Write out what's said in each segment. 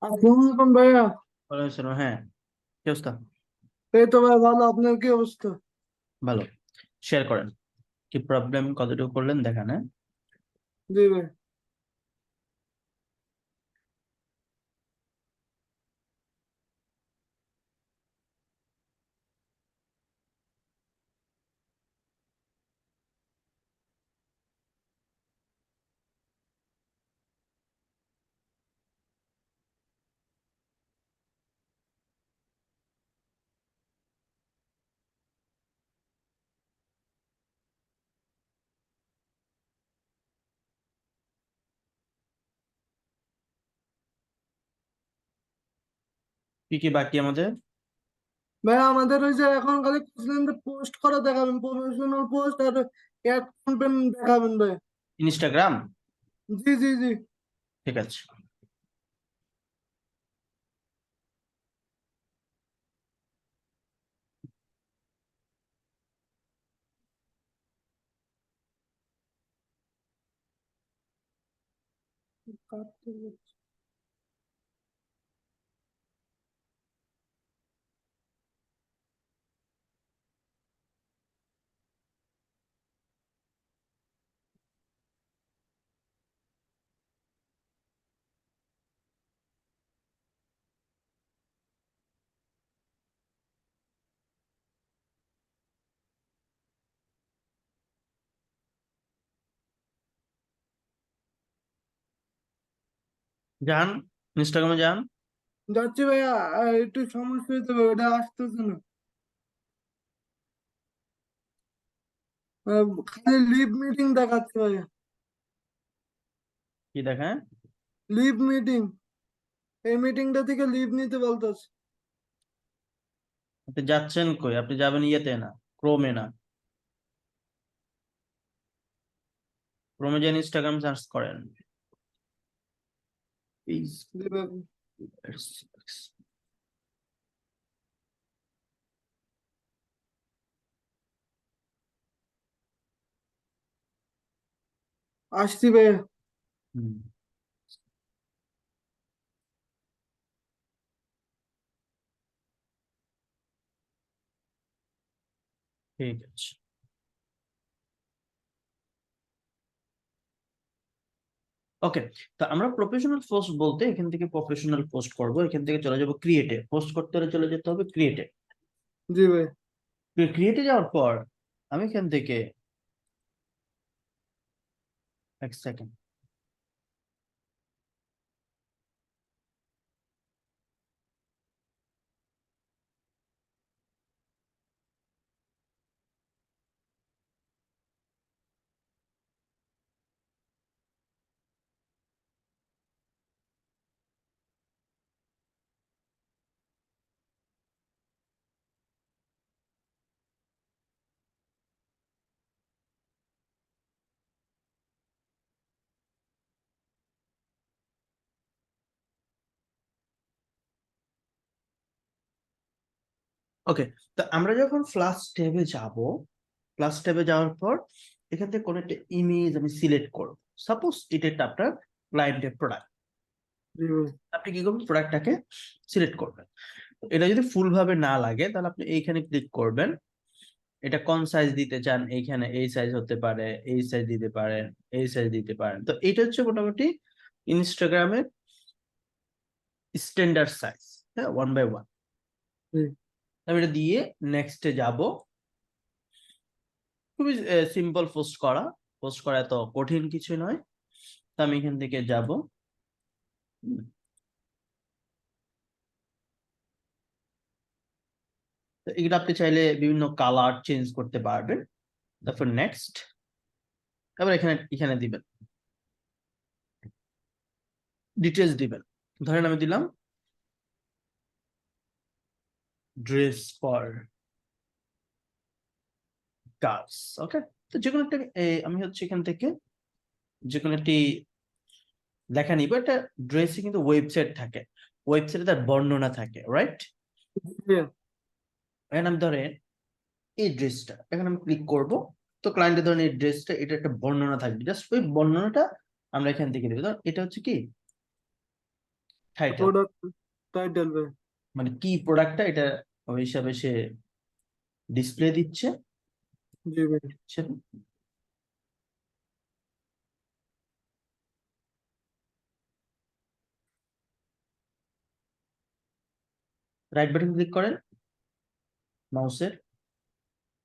আসসালামু আলাইকুম ভাইয়া। ওয়ালাইকুম আসসালাম। হ্যাঁ, কি অবস্থা? এই তো ভাই ভালো, আপনার কি অবস্থা? ভালো। শেয়ার করেন, কি প্রবলেম, কতটুকু করলেন দেখান। হ্যাঁ, জি ভাই। কি কি বাকি আমাদের? ভাই আমাদের ওই যে এখন খালি পোস্ট করা দেখাবেন, প্রফেশনাল পোস্ট আর অ্যাড ক্যাম্পেইন দেখাবেন ভাই। ইনস্টাগ্রাম? জি জি জি। ঠিক আছে। যান, ইনস্টাগ্রামে যান। যাচ্ছি ভাইয়া। একটু সমস্যা হয়েছে ভাই, ওটা আসতেছে না। খালি লিভ মিটিং দেখাচ্ছে ভাইয়া। কি দেখায়? লিভ মিটিং, এই মিটিংটা থেকে লিভ নিতে বলতেছে। আপনি যাচ্ছেন কই? আপনি যাবেন ইয়েতে না, ক্রোমে না। ক্রোমে যান, ইনস্টাগ্রাম সার্চ করেন। জি ভাই। আসছি ভাইয়া। হুম, ঠিক আছে। ওকে, তো আমরা প্রফেশনাল পোস্ট বলতে এখান থেকে প্রফেশনাল পোস্ট করব, এখান থেকে চলে যাব ক্রিয়েটে। পোস্ট করতে হলে চলে যেতে হবে ক্রিয়েটে। জি ভাই। ক্রিয়েটে যাওয়ার পর আমি এখান থেকে, এক সেকেন্ড। ওকে, তো আমরা যখন ফ্লাশ ট্যাবে যাব, ফ্লাশ ট্যাবে যাওয়ার পর এখান থেকে কোনো একটা ইমেজ আমি সিলেক্ট করব। সাপোজ এটা একটা আপনার ক্লায়েন্টের প্রোডাক্ট। জি ভাই। আপনি কি করবেন? প্রোডাক্টটাকে সিলেক্ট করবেন। এটা যদি ফুল ভাবে না লাগে তাহলে আপনি এইখানে ক্লিক করবেন। এটা কোন সাইজ দিতে চান, এইখানে এই সাইজ হতে পারে, এই সাইজ দিতে পারেন, এই সাইজ দিতে পারেন। তো এটা হচ্ছে মোটামুটি ইনস্টাগ্রামের স্ট্যান্ডার্ড সাইজ। হ্যাঁ, 1 বাই 1। জি। আমি এটা দিয়ে নেক্সটে যাব। খুবই সিম্পল পোস্ট করা। পোস্ট করা এত কঠিন কিছু নয়। তো আমি এখান থেকে যাব। তো এগুলো আপনি চাইলে বিভিন্ন কালার চেঞ্জ করতে পারবেন। তারপর নেক্সট, তারপর এখানে এখানে দিবেন, ডিটেলস দিবেন। ধরেন আমি দিলাম ড্রেস ফর গার্লস। ওকে, তো যে কোনো একটা আমি হচ্ছে এখান থেকে যে কোনো একটি লেখা নিব। একটা ড্রেসে কিন্তু ওয়েবসাইট থাকে, ওয়েবসাইটে তার বর্ণনা থাকে, রাইট? জি। এখন আমি ধরেন এই ড্রেসটা, এখন আমি ক্লিক করব। তো ক্লায়েন্টের ধরেন এই ড্রেসটা, এটা একটা বর্ণনা থাকবে, জাস্ট ওই বর্ণনাটা আমরা এখান থেকে দেবো। ধর এটা হচ্ছে কি, টাইটেল প্রোডাক্ট টাইটেল ভাই। মানে কি প্রোডাক্টটা এটা ওই হিসাবে সে ডিসপ্লে দিচ্ছে। জি ভাই। রাইট বাটন ক্লিক করেন মাউসের,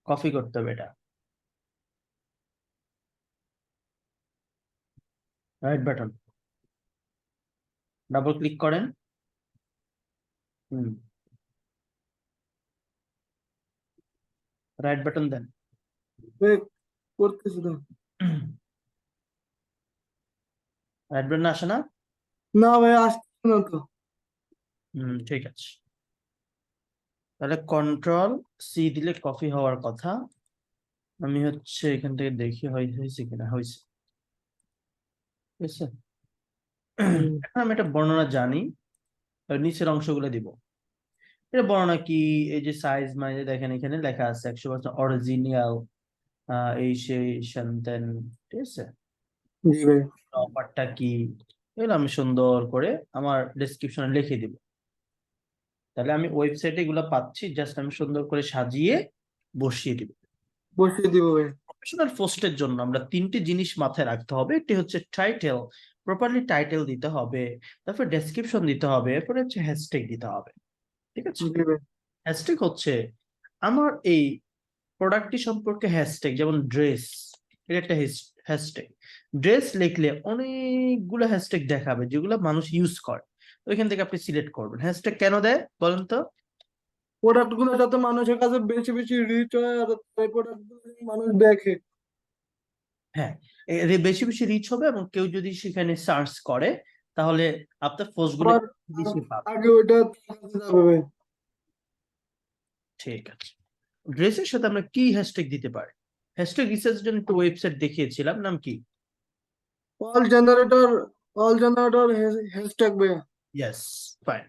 কপি করতে হবে এটা, রাইট বাটন, ডাবল ক্লিক করেন, রাইট বাটন দেন, ভাই করতেছি তো। রাইট বাটন আসে না? না ভাই আসছে না তো। ঠিক আছে, তাহলে কন্ট্রোল সি দিলে কপি হওয়ার কথা। আমি হচ্ছে এখান থেকে দেখি হয়েছে কিনা, হয়েছে, ঠিক আছে। হুম। এখন আমি একটা বর্ণনা জানি, নিচের অংশগুলো দিব। এটা বর্ণনা কি? এই যে সাইজ মানে দেখেন এখানে লেখা আছে 100% অরিজিনাল, এই সেই শান্তেন, ঠিক আছে। জি ভাই। অফারটা কি এগুলো আমি সুন্দর করে আমার ডেসক্রিপশনে লিখে দিব। তাহলে আমি ওয়েবসাইটে এগুলো পাচ্ছি, জাস্ট আমি সুন্দর করে সাজিয়ে বসিয়ে দিব। বসিয়ে দিব ভাই। প্রফেশনাল পোস্টের জন্য আমরা তিনটি জিনিস মাথায় রাখতে হবে। একটি হচ্ছে টাইটেল, প্রপারলি টাইটেল দিতে হবে, তারপর ডেসক্রিপশন দিতে হবে, এরপরে হচ্ছে হ্যাশট্যাগ দিতে হবে, ঠিক আছে। জি ভাই। হ্যাশট্যাগ হচ্ছে আমার এই প্রোডাক্টটি সম্পর্কে হ্যাশট্যাগ, যেমন ড্রেস, এটা একটা হ্যাশট্যাগ। ড্রেস লিখলে অনেকগুলো হ্যাশট্যাগ দেখাবে যেগুলো মানুষ ইউজ করে, তো এখান থেকে আপনি সিলেক্ট করবেন। হ্যাশট্যাগ কেন দেয় বলেন তো? প্রোডাক্ট গুলো যাতে মানুষের কাছে বেশি বেশি রিচ হয়, আর এই প্রোডাক্ট গুলো যেন মানুষ দেখে। হ্যাঁ, এর বেশি বেশি রিচ হবে এবং কেউ যদি সেখানে সার্চ করে তাহলে আপনার পোস্ট গুলো আবার বেশি পাবে। আগে ওইটা তার কাছে যাবে ভাই। ঠিক আছে, ড্রেসের সাথে আমরা কি হ্যাশট্যাগ দিতে পারি? হ্যাশট্যাগ রিসার্চের জন্য একটা ওয়েবসাইট দেখিয়েছিলাম, নাম কি? All generator, all generator hashtag ভাই। Yes, fine.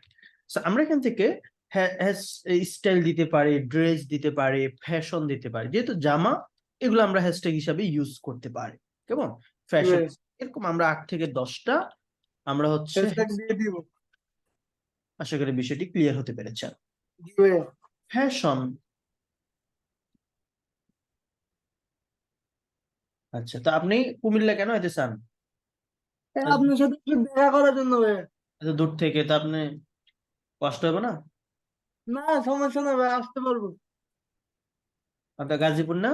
আমরা এখান থেকে স্টাইল দিতে পারি, ড্রেস দিতে পারি, ফ্যাশন দিতে পারি। যেহেতু জামা, এগুলো আমরা হ্যাশট্যাগ হিসাবে ইউজ করতে পারি। কেমন? জি ফ্যাশন, ভাই। এরকম আমরা 8 থেকে 10টা আমরা হচ্ছে হ্যাশট্যাগ দিয়ে দিব। আশা করি বিষয়টি ক্লিয়ার হতে পেরেছেন। জি ভাই। ফ্যাশন, আচ্ছা, তো আপনি কুমিল্লা কেন যেতে চান? এই আপনার সাথে একটু দেখা করার জন্য ভাই। এত দূর থেকে তো আপনি কষ্ট হবে না? না সমস্যা না ভাই, আসতে পারবো। আপনার গাজীপুর না?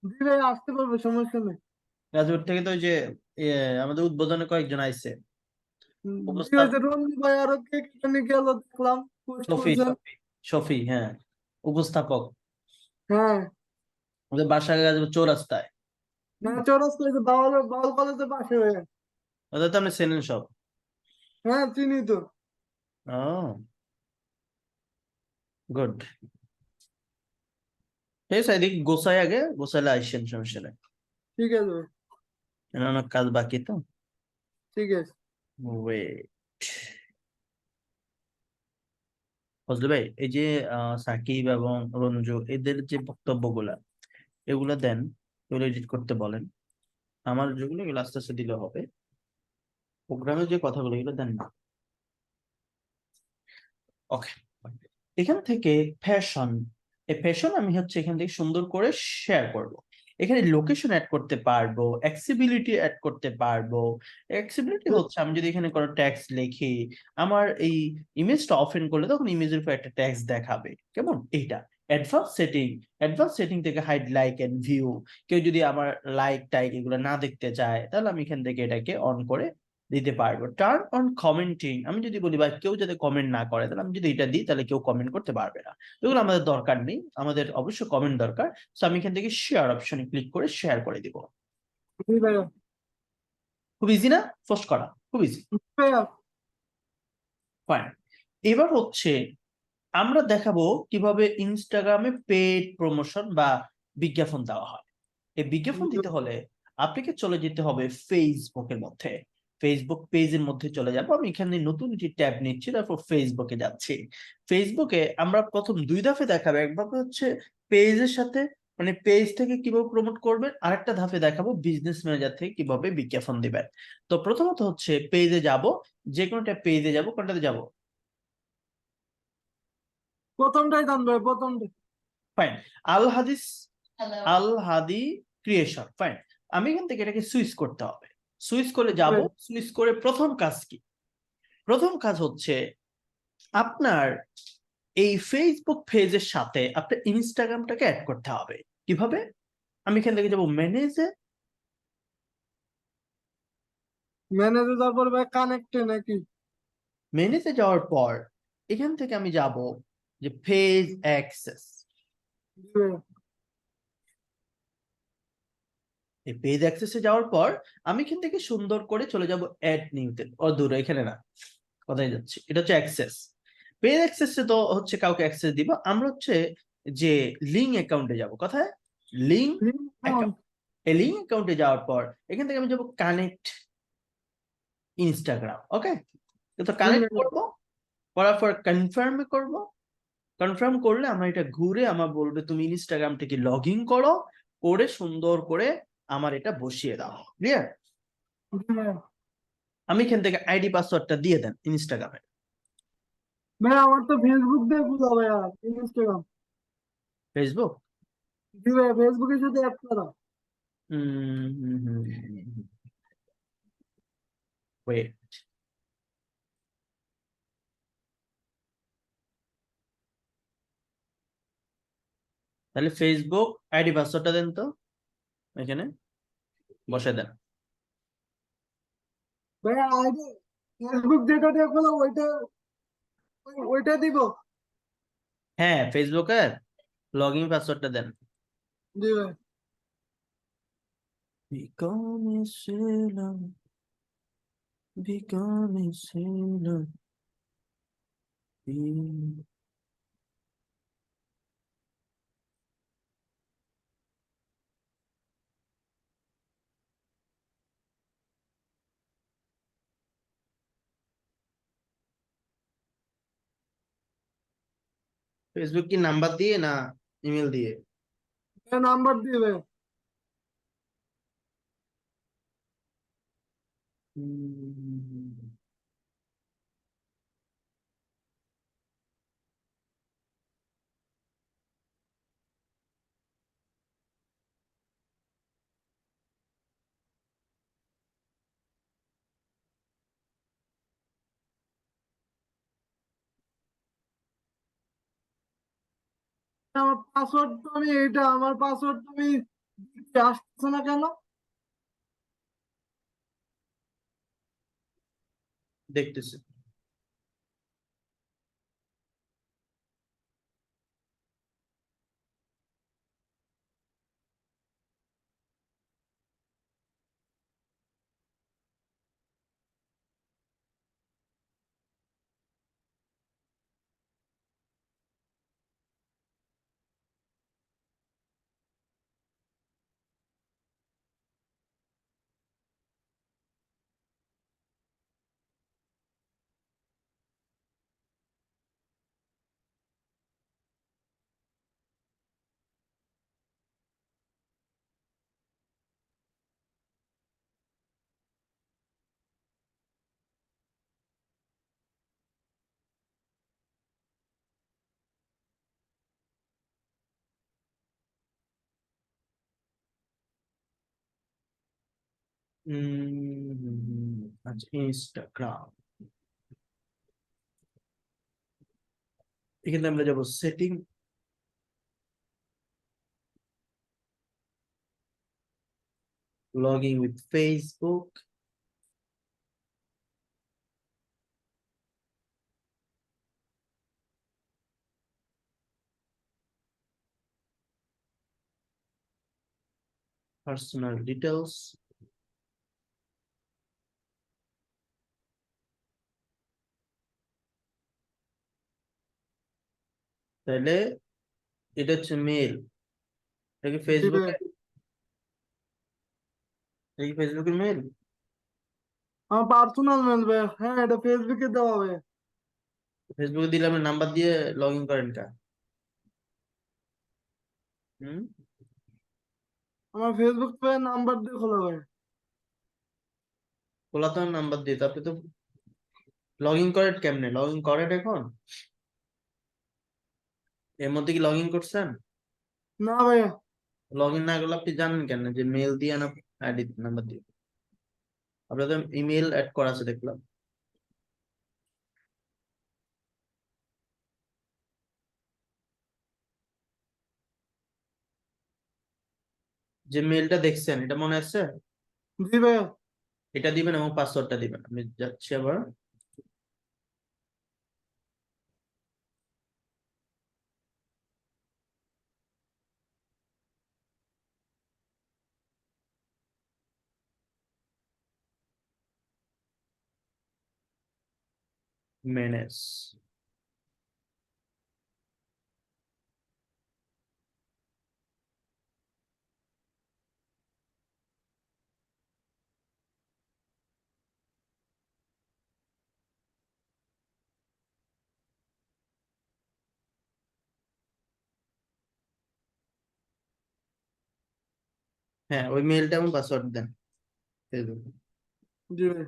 জি ভাই আসতে পারবো, সমস্যা নেই। গাজীপুর থেকে তো ওই যে আমাদের উদ্বোধনে কয়েকজন আইছে, জি উপস্থাপ, ভাই, যে রঞ্জি ভাই আরো কে কে জানি গেল দেখলাম, পোস্ট শফি করছেন। শফি শফি, হ্যাঁ, উপস্থাপক। হ্যাঁ। ওদের বাসা গাজীপুর চৌরাস্তায়। হ্যাঁ চৌরাস্তায় যে বাউল বাউল কলেজের পাশে ভাই। ওদের তো আপনি চেনেন সব। হ্যাঁ চিনি তো। ও, গুড। ঠিক আছে, এদিকে গোসাই, আগে গোসাইলে আইসেন, সমস্যা নেই। ঠিক আছে ভাই। এখানে অনেক কাজ বাকি তো। ঠিক আছে। ওয়েট, ফজলে ভাই, এই যে সাকিব এবং রঞ্জু এদের যে বক্তব্যগুলা এগুলা দেন, এগুলো এডিট করতে বলেন। আমার যেগুলো এগুলো আস্তে আস্তে দিলে হবে। প্রোগ্রামের যে কথাগুলো এগুলো দেন না। ওকে, এখান থেকে ফ্যাশন, এই ফ্যাশন আমি হচ্ছে এখান থেকে সুন্দর করে শেয়ার করব। এখানে লোকেশন অ্যাড করতে পারবো, অ্যাক্সেসিবিলিটি অ্যাড করতে পারবো। অ্যাক্সেসিবিলিটি হচ্ছে আমি যদি এখানে কোনো ট্যাক্স লিখি, আমার এই ইমেজটা ওপেন করলে তখন ইমেজের উপর একটা ট্যাক্স দেখাবে, কেমন এইটা। অ্যাডভান্স সেটিং থেকে হাইড লাইক এন্ড ভিউ, কেউ যদি আমার লাইক টাইক এগুলো না দেখতে চায় তাহলে আমি এখান থেকে এটাকে অন করে দিতে পারবো। টার্ন অন কমেন্টিং, আমি যদি বলি ভাই কেউ যাতে কমেন্ট না করে, তাহলে আমি যদি এটা দিই তাহলে কেউ কমেন্ট করতে পারবে না। এগুলো আমাদের দরকার নেই, আমাদের অবশ্য কমেন্ট দরকার। তো আমি এখান থেকে শেয়ার অপশনে ক্লিক করে শেয়ার করে দিব। জি ভাইয়া। খুব ইজি না পোস্ট করা? খুব ইজি। জি ভাইয়া। ফাইন, এবার হচ্ছে আমরা দেখাবো কিভাবে ইনস্টাগ্রামে পেড প্রমোশন বা বিজ্ঞাপন দেওয়া হয়। এই বিজ্ঞাপন দিতে হলে আপনাকে চলে যেতে হবে ফেসবুকের মধ্যে। ফেসবুক পেজের মধ্যে চলে যাবো। আমি এখানে নতুন একটি ট্যাব নিচ্ছি, তারপর ফেসবুকে যাচ্ছি। ফেসবুকে আমরা প্রথম 2 ধাপে দেখাবে, একভাবে হচ্ছে পেজের সাথে মানে পেজ থেকে কিভাবে প্রমোট করবেন, আরেকটা ধাপে দেখাবো বিজনেস ম্যানেজার থেকে কিভাবে বিজ্ঞাপন দিবেন। তো প্রথমত হচ্ছে পেজে যাব, যে কোনো একটা পেজে যাব, কোনটাতে যাব? প্রথমটাই দাম ভাই, প্রথমটাই। ফাইন, আল হাদিস, আল হাদি ক্রিয়েশন, ফাইন। আমি এখান থেকে এটাকে সুইচ করতে হবে। সুইচ করে যাব, সুইচ করে প্রথম কাজ কি? প্রথম কাজ হচ্ছে আপনার এই ফেসবুক পেজের সাথে আপনার ইনস্টাগ্রামটাকে অ্যাড করতে হবে। কিভাবে? আমি এখান থেকে যাব ম্যানেজে, ম্যানেজে তারপর ভাই কানেক্টে নাকি? ম্যানেজে যাওয়ার পর এখান থেকে আমি যাব যে পেজ অ্যাক্সেস। জি ভাই। এই পেজ অ্যাক্সেসে যাওয়ার পর আমি এখান থেকে সুন্দর করে চলে যাব অ্যাড নিউতে, ও দূরে এখানে না, কোথায় যাচ্ছি, এটা হচ্ছে অ্যাক্সেস। পেজ অ্যাক্সেসে তো হচ্ছে কাউকে অ্যাক্সেস দিব, আমরা হচ্ছে যে লিঙ্ক অ্যাকাউন্টে যাব। কোথায়? Link account. এই লিঙ্ক অ্যাকাউন্টে যাওয়ার পর এখান থেকে আমি যাব কানেক্ট ইনস্টাগ্রাম। ওকে, তো কানেক্ট করব, করার পর কনফার্ম করব। কনফার্ম করলে আমরা এটা ঘুরে আমার বলবে তুমি ইনস্টাগ্রাম থেকে লগ ইন করো, করে সুন্দর করে আমার এটা বসিয়ে দাও। ক্লিয়ার? আমি এখান থেকে আইডি পাসওয়ার্ডটা দিয়ে দেন ইনস্টাগ্রামে। ভাই আমার তো ফেসবুক দিয়ে খোলা ভাই, আর ইনস্টাগ্রাম। ফেসবুক, জি ভাই, ফেসবুকে যদি অ্যাড করা। ওয়েট, তাহলে ফেসবুক আইডি পাসওয়ার্ডটা দেন তো, এখানে বসে দেন। ভাই আইডি ফেসবুক যেটা দিয়ে খোলা ওইটা, ওইটা দিব। হ্যাঁ, ফেসবুকের লগ ইন পাসওয়ার্ডটা দেন। জি ভাই। Become a sailor, become a sailor. Facebook কি নাম্বার দিয়ে না ইমেল দিয়ে? নাম্বার দিবে। আমার পাসওয়ার্ড তো আমি এইটা, আমার পাসওয়ার্ড তো আমি দিচ্ছি, আসতেছে না কেন? দেখতেছি। আচ্ছা, ইনস্টাগ্রাম, এখানে আমরা যাবো setting, login with Facebook, personal details. তাহলে এটা হচ্ছে মেল, এটা কি দিবে। ফেসবুকে, এটা কি ফেসবুকের মেল? আমার পার্সোনাল মেল ভাই, হ্যাঁ এটা ফেসবুকে দেওয়া হবে। ফেসবুকে দিলে আপনি নাম্বার দিয়ে লগ ইন করেন কা? হুম, আমার ফেসবুক পেজ নাম্বার দিয়ে খোলা ভাই। খোলা তো নাম্বার দিয়ে, তো আপনি তো লগ ইন করেন কেমনে? লগ ইন করেন এখন? এর মধ্যে কি লগ ইন করছেন? না ভাইয়া। লগ ইন না করলে আপনি জানেন কেন যে মেল দিয়ে না আইডি নাম্বার দিয়ে? আপনার তো ইমেল অ্যাড করা আছে দেখলাম। যে মেলটা দেখছেন এটা মনে আছে? জি ভাইয়া। এটা দিবেন এবং পাসওয়ার্ডটা দিবেন। আমি যাচ্ছি আবার। ম্যানেজ। হ্যাঁ, ওই মেলটা এবং পাসওয়ার্ড দেন ফেসবুকে। জি ভাই।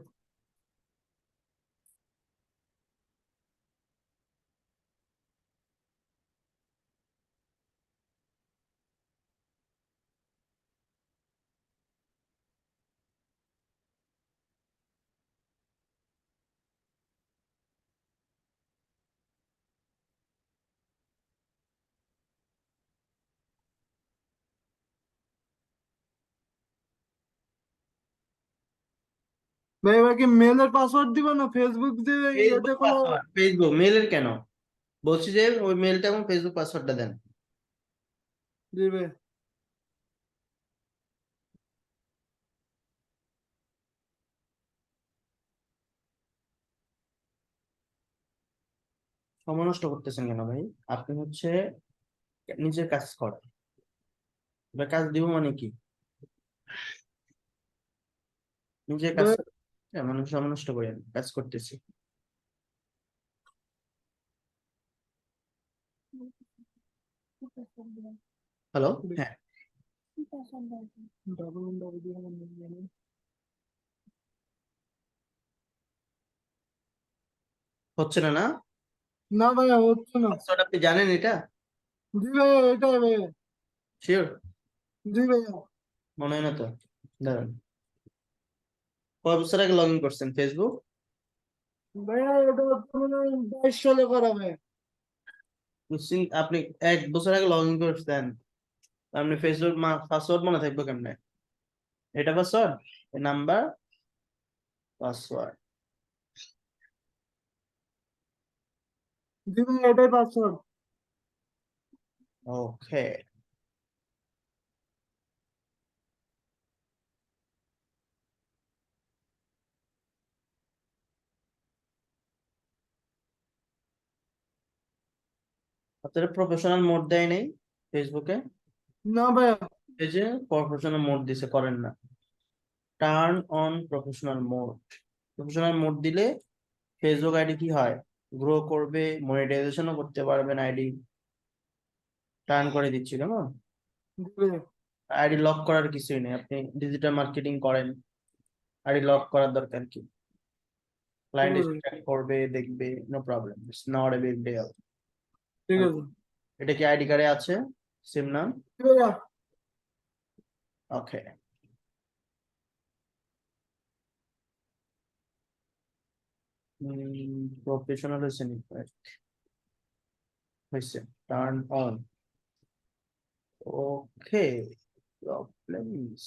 ভাই এবার কি মেলের পাসওয়ার্ড দিব না ফেসবুক যে ইয়েতে ফেসবুক খোলা? পাসওয়ার্ড, ফেসবুক মেলের কেন? বলছি যে ওই মেলটা এবং ফেসবুক পাসওয়ার্ডটা দেন। জি ভাই। সময় নষ্ট করতেছেন কেন ভাই? আপনি হচ্ছে নিজের কাজ করেন। এবার কাজ দিব মানে কি? নিজের কাজ ভাই মানুষ সময় নষ্ট করেন, কাজ করতেছি। হ্যালো, হ্যাঁ। হচ্ছে না না? না ভাইয়া হচ্ছে না। পাসওয়ার্ড আপনি জানেন এটা? জি ভাইয়া এটাই ভাইয়া। শিওর? জি ভাইয়া। মনে হয় না তো। দাঁড়ান, কয় বছর আগে লগ ইন করছেন ফেসবুক? ভাইয়া এটা হচ্ছে মানে 22 সালে করা ভাইয়া। আপনি 1 বছর আগে লগ ইন করছেন, আপনি ফেসবুক পাসওয়ার্ড মনে থাকবে কেমনে? এটা পাসওয়ার্ড, নাম্বার, পাসওয়ার্ড। জি ভাইয়া এটাই পাসওয়ার্ড। ওকে। আপনারা প্রফেশনাল মোড দেয় নেই ফেসবুকে? না ভাইয়া। এই যে প্রফেশনাল মোড দিছে, করেন না। Turn on professional mode. Professional mode দিলে ফেসবুক আইডি কি হয়, গ্রো করবে, মনিটাইজেশনও করতে পারবেন আইডি। টার্ন করে দিচ্ছি কেমন? জি ভাইয়া। আইডি লক করার কিছুই নেই। আপনি ডিজিটাল মার্কেটিং করেন, আইডি লক করার দরকার কি? ঠিক ক্লায়েন্ট এসে আছে। check করবে, দেখবে, no problem, it's not a big deal. ঠিক আছে। এটা কি আইডি কার্ডে আছে? সিম নাম? জি ভাইয়া। ওকে। প্রফেশনাল হয়েছে নি? হয়েছে। Turn on. ওকে। প্রবলেমস।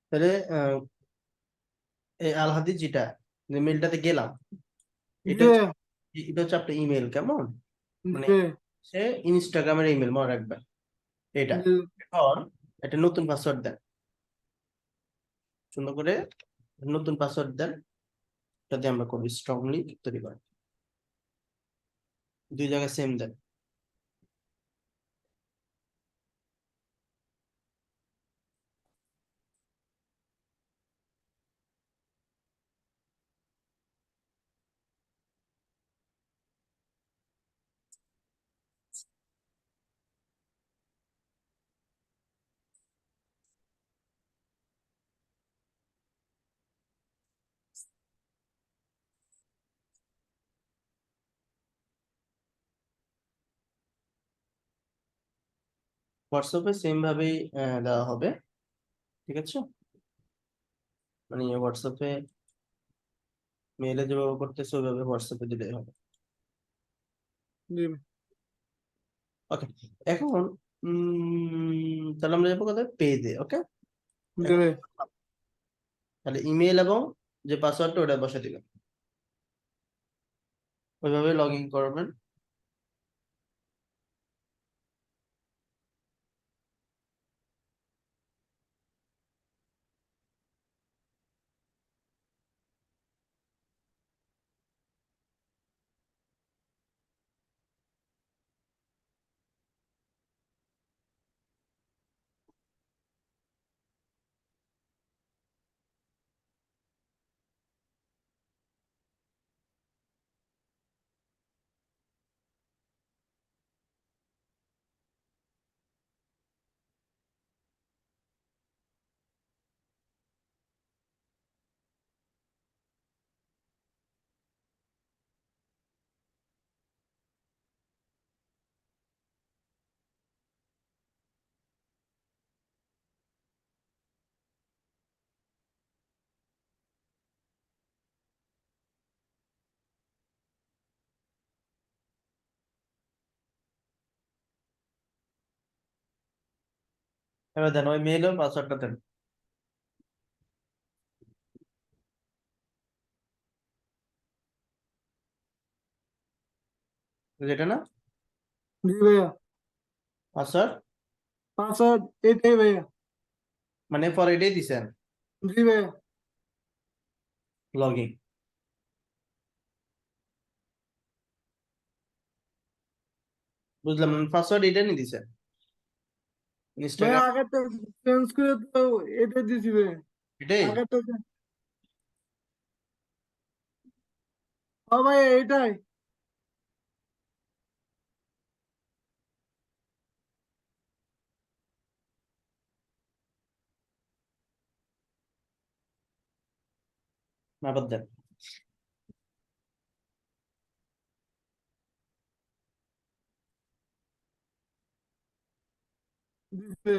তাহলে এই আল হাদিস যেটা যে মেলটাতে গেলাম, এটা জি হচ্ছে এটা হচ্ছে আপনার ইমেল, কেমন মানে জি সে ইনস্টাগ্রামের ইমেল মনে রাখবেন এটা। জি এখন একটা নতুন পাসওয়ার্ড দেন, সুন্দর করে নতুন পাসওয়ার্ড দেন, যাতে আমরা খুব স্ট্রংলি তৈরি করি। দুই জায়গায় সেম দেন। হোয়াটসঅ্যাপে সেম ভাবেই দেওয়া হবে, ঠিক আছে? মানে হোয়াটসঅ্যাপে মেলে যেভাবে করতেছে ওইভাবে হোয়াটসঅ্যাপে দিলেই হবে। জি ওকে, এখন তাহলে আমরা যাবো কোথায়, পেজে। ওকে, জি তাহলে ইমেল এবং যে পাসওয়ার্ডটা ওটা বসে দিবেন, ওইভাবে লগ ইন করবেন। এবার দেন ওই মেল এবং পাসওয়ার্ডটা দেন, যেটা না জি ভাইয়া, পাসওয়ার্ড, পাসওয়ার্ড এটাই ভাইয়া। মানে পরে এটাই দিছেন জি ভাইয়া, লগ ইন। বুঝলাম, পাসওয়ার্ড এটা নিয়ে দিছেন ভাইয়া ইনস্টাগ্রাম, আগেরটা চেঞ্জ করে তো এটা দিছি ভাইয়া। এটাই। আগেরটা ও ভাইয়া এটাই। আবার দেন। দিছে।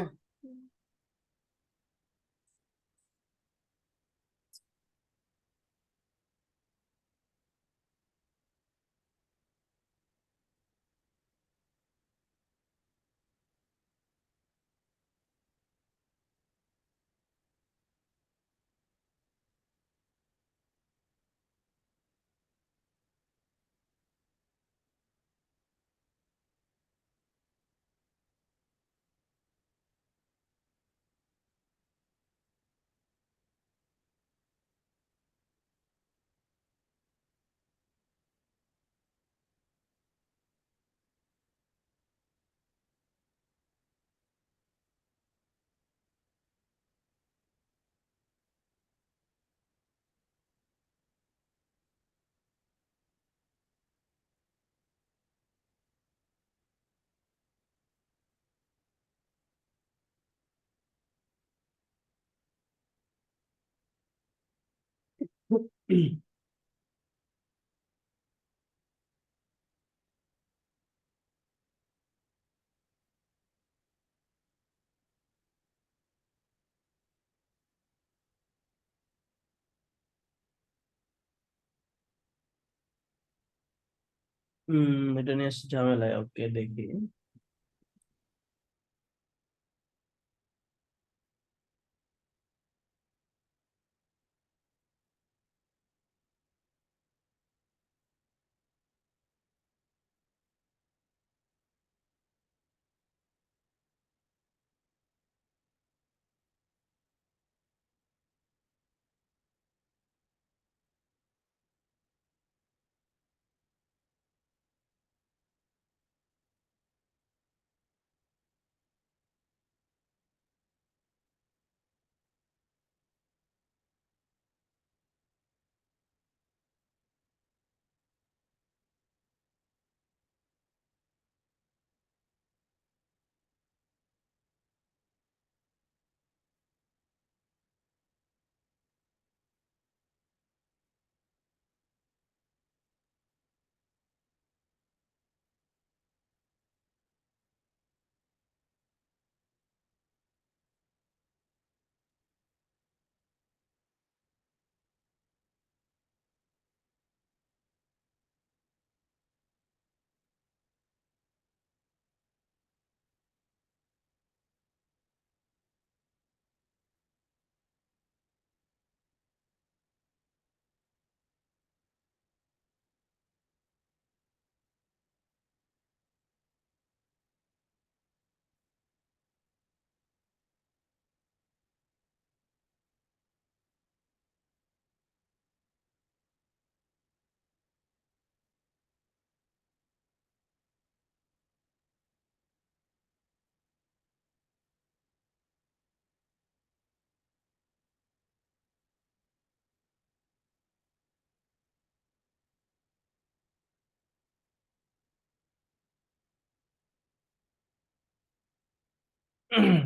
এটা নিয়ে ঝামেলায়। ওকে, দেখি।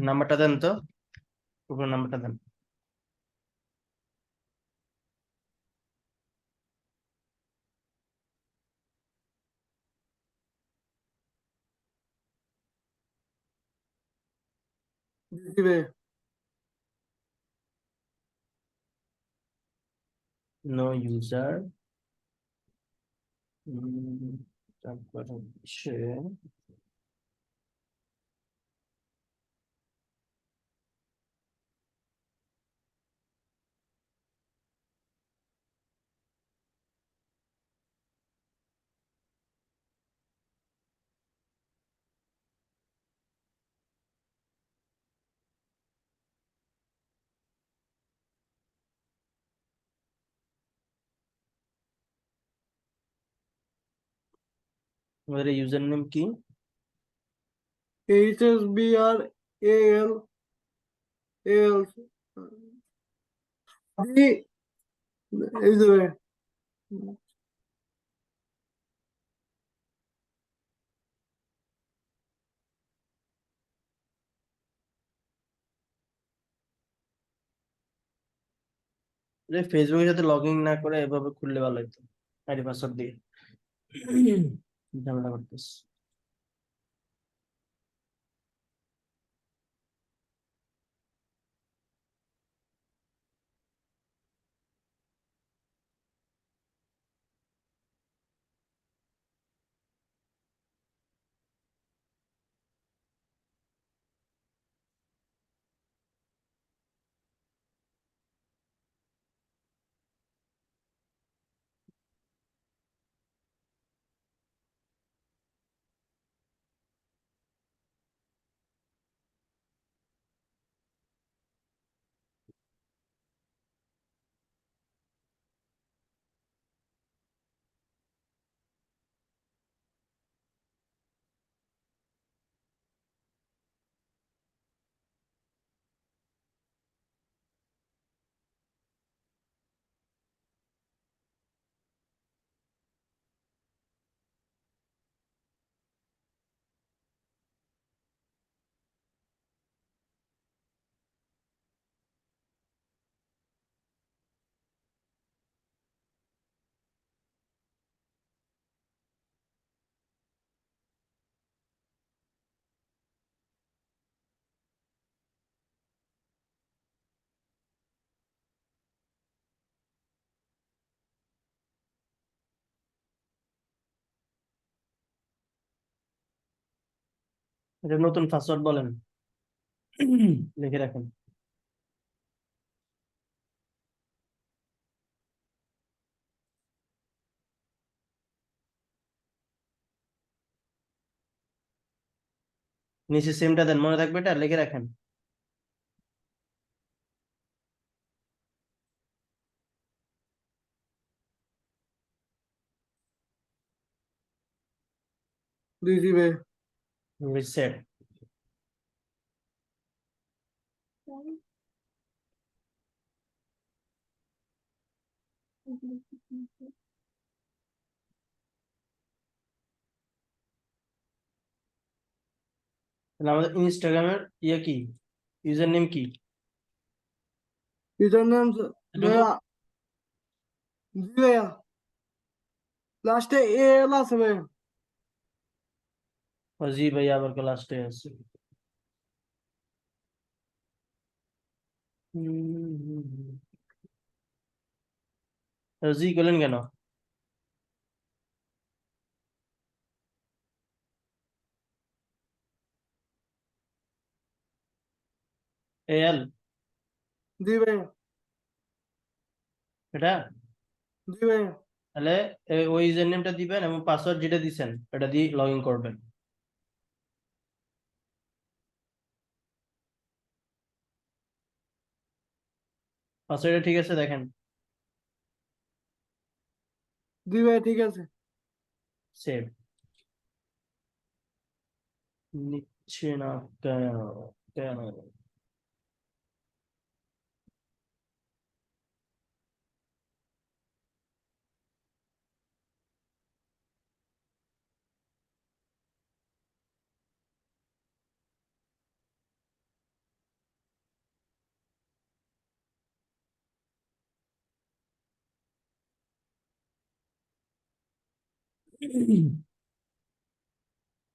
নাম্বারটা দেন তো, উপরের নাম্বারটা দেন। দিছি ভাইয়া। নো ইউজার, তারপর হচ্ছে আমাদের ইউজার নেম কি? HSBRAL এই যে ভাইয়া। ফেসবুকের সাথে লগ ইন না করে এভাবে খুললে ভালো হতো, আইডি পাসওয়ার্ড দিয়ে। ঝামেলা করতেছে। এটা নতুন পাসওয়ার্ড বলেন, লিখে রাখেন। নিচে সেমটা দেন, মনে থাকবে, এটা লিখে রাখেন। দিছি ভাইয়া। রিসেট। তাহলে আমাদের ইনস্টাগ্রামের ইয়ে কি, ইউজার নেম কি? ইউজার নেম এটুকু। ভাইয়া। জি ভাইয়া, লাস্টে এল আছে ভাইয়া। জি ভাই, আবার লাস্টে আছে। জি করলেন কেন? এল, জি ভাইয়া। এটা। জি ভাইয়া। তাহলে ওই ইউজার নেমটা দিবেন এবং পাসওয়ার্ড যেটা দিছেন এটা দিয়ে লগ ইন করবেন। পাসওয়ার্ডটা ঠিক আছে দেখেন। জি ভাইয়া ঠিক আছে। সেভ। নিচ্ছে না কেন? কেন?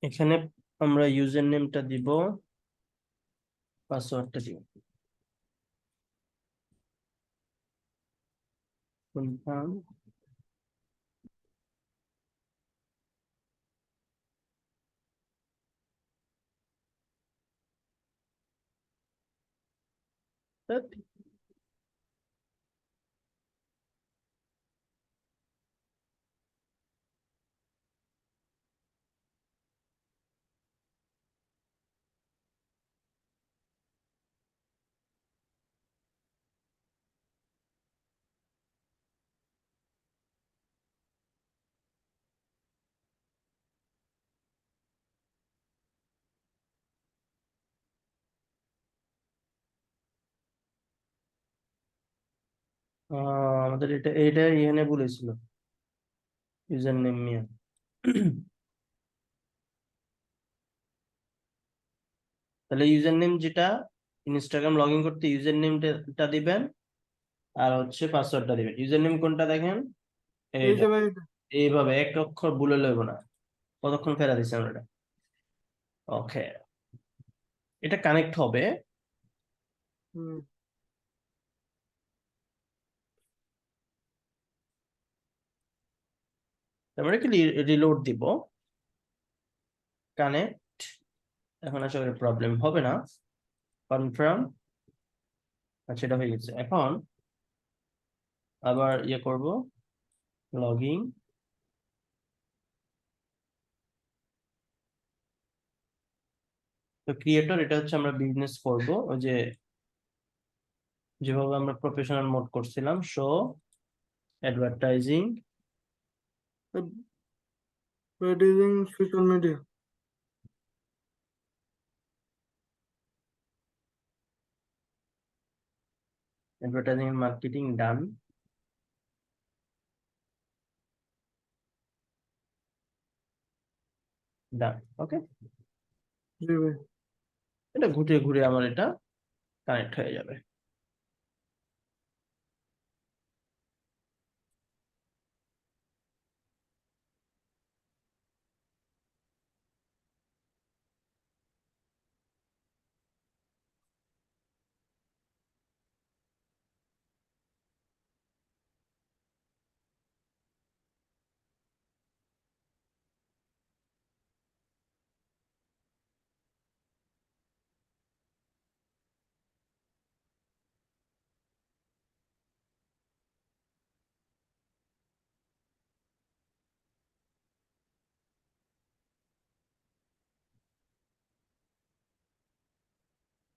এখানে আমরা ইউজার নেমটা দিব, পাসওয়ার্ডটা দিব। কনফার্ম। আমাদের এটা এখানে বলেছিল ইউজার নেম নিয়ে। তাহলে ইউজার নেম যেটা ইনস্টাগ্রাম লগ ইন করতে ইউজার নেমটা দিবেন, আর হচ্ছে পাসওয়ার্ডটা দিবেন। ইউজার নেম কোনটা দেখেন, এই এইটা। যে ভাই এটা। এইভাবে এক অক্ষর ভুলে লইব না। কতক্ষণ ফেরা দিচ্ছি আমরা এটা। ওকে, এটা কানেক্ট হবে। হুম, তারপরে কি রিলোড দিব, কানেক্ট। এখন আসলে প্রবলেম হবে না। কনফার্ম। আচ্ছা, এটা হয়ে গেছে। এখন আবার ইয়ে করব, লগইন। তো ক্রিয়েটর, এটা হচ্ছে আমরা বিজনেস করব, ওই যে যেভাবে আমরা প্রফেশনাল মোড করছিলাম, show advertising. advertising social media. Advertising marketing done. Done, okay. জি ভাই। এটা ঘুরে ঘুরে আমার এটা কানেক্ট হয়ে যাবে।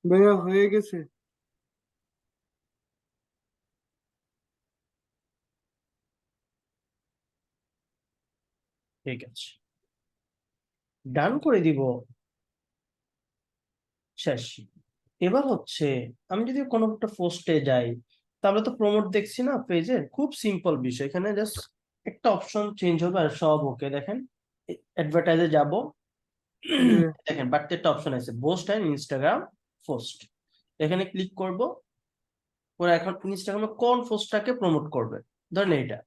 ভাইয়া হয়ে গেছে। ঠিক আছে, ডান করে দিব। শেষ। এবার হচ্ছে আমি যদি কোনো একটা পোস্টে যাই, তাহলে তো প্রমোট দেখছি না পেজের, খুব সিম্পল বিষয়। এখানে জাস্ট একটা অপশন চেঞ্জ হবে আর সব ওকে। দেখেন, অ্যাডভার্টাইজে যাব, জি দেখেন বাড়তি একটা অপশন আছে, পোস্ট এন্ড ইনস্টাগ্রাম পোস্ট। এখানে ক্লিক করব, ওরা এখন ইনস্টাগ্রামে কোন পোস্টটাকে প্রমোট করবে, ধরেন এইটা।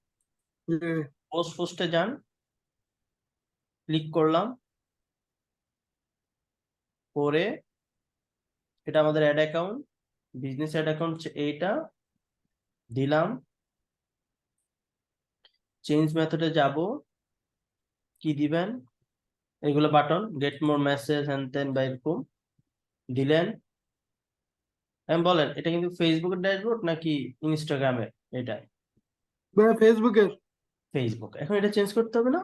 জি পোস্টে যান, ক্লিক করলাম, করে এটা আমাদের ad account, business ad account এইটা দিলাম। চেঞ্জ মেথডে যাব, কি দিবেন, এগুলো বাটন, গেট মোর মেসেজ হ্যান ত্যান বা এরকম দিলেন। আমি বলেন এটা কিন্তু ফেসবুকের ড্যাশবোর্ড নাকি ইনস্টাগ্রামের? এটা ভাইয়া ফেসবুকের। ফেসবুক। এখন এটা চেঞ্জ করতে হবে না,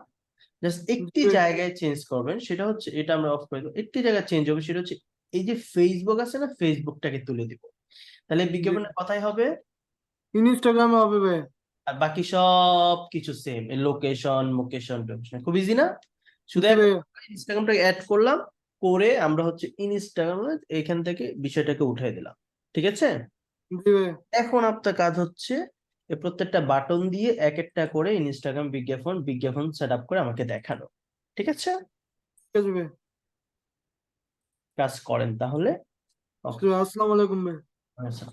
জাস্ট একটি জি জায়গায় চেঞ্জ করবেন, সেটা হচ্ছে এটা আমরা অফ করে দেবো। একটি জায়গায় চেঞ্জ হবে, সেটা হচ্ছে এই যে ফেসবুক আছে না, ফেসবুকটাকে তুলে দিব। তাহলে জি বিজ্ঞাপনের কথাই হবে, ইনস্টাগ্রামে হবে ভাইয়া। আর বাকি সব কিছু সেম, লোকেশন মোকেশন টোকেশন, খুব ইজি না? শুধু জি ভাইয়া। ইনস্টাগ্রামটাকে অ্যাড করলাম, করে আমরা হচ্ছে ইনস্টাগ্রামে এখান থেকে বিষয়টাকে উঠিয়ে দিলাম। ঠিক আছে। জি ভাইয়া। এখন আপনার কাজ হচ্ছে এই প্রত্যেকটা বাটন দিয়ে এক একটা করে ইনস্টাগ্রাম বিজ্ঞাপন বিজ্ঞাপন সেট আপ করে আমাকে দেখানো। ঠিক আছে, ঠিক আছে ভাইয়া। কাজ করেন তাহলে। ওকে। আসসালামু আলাইকুম ভাই। আচ্ছা।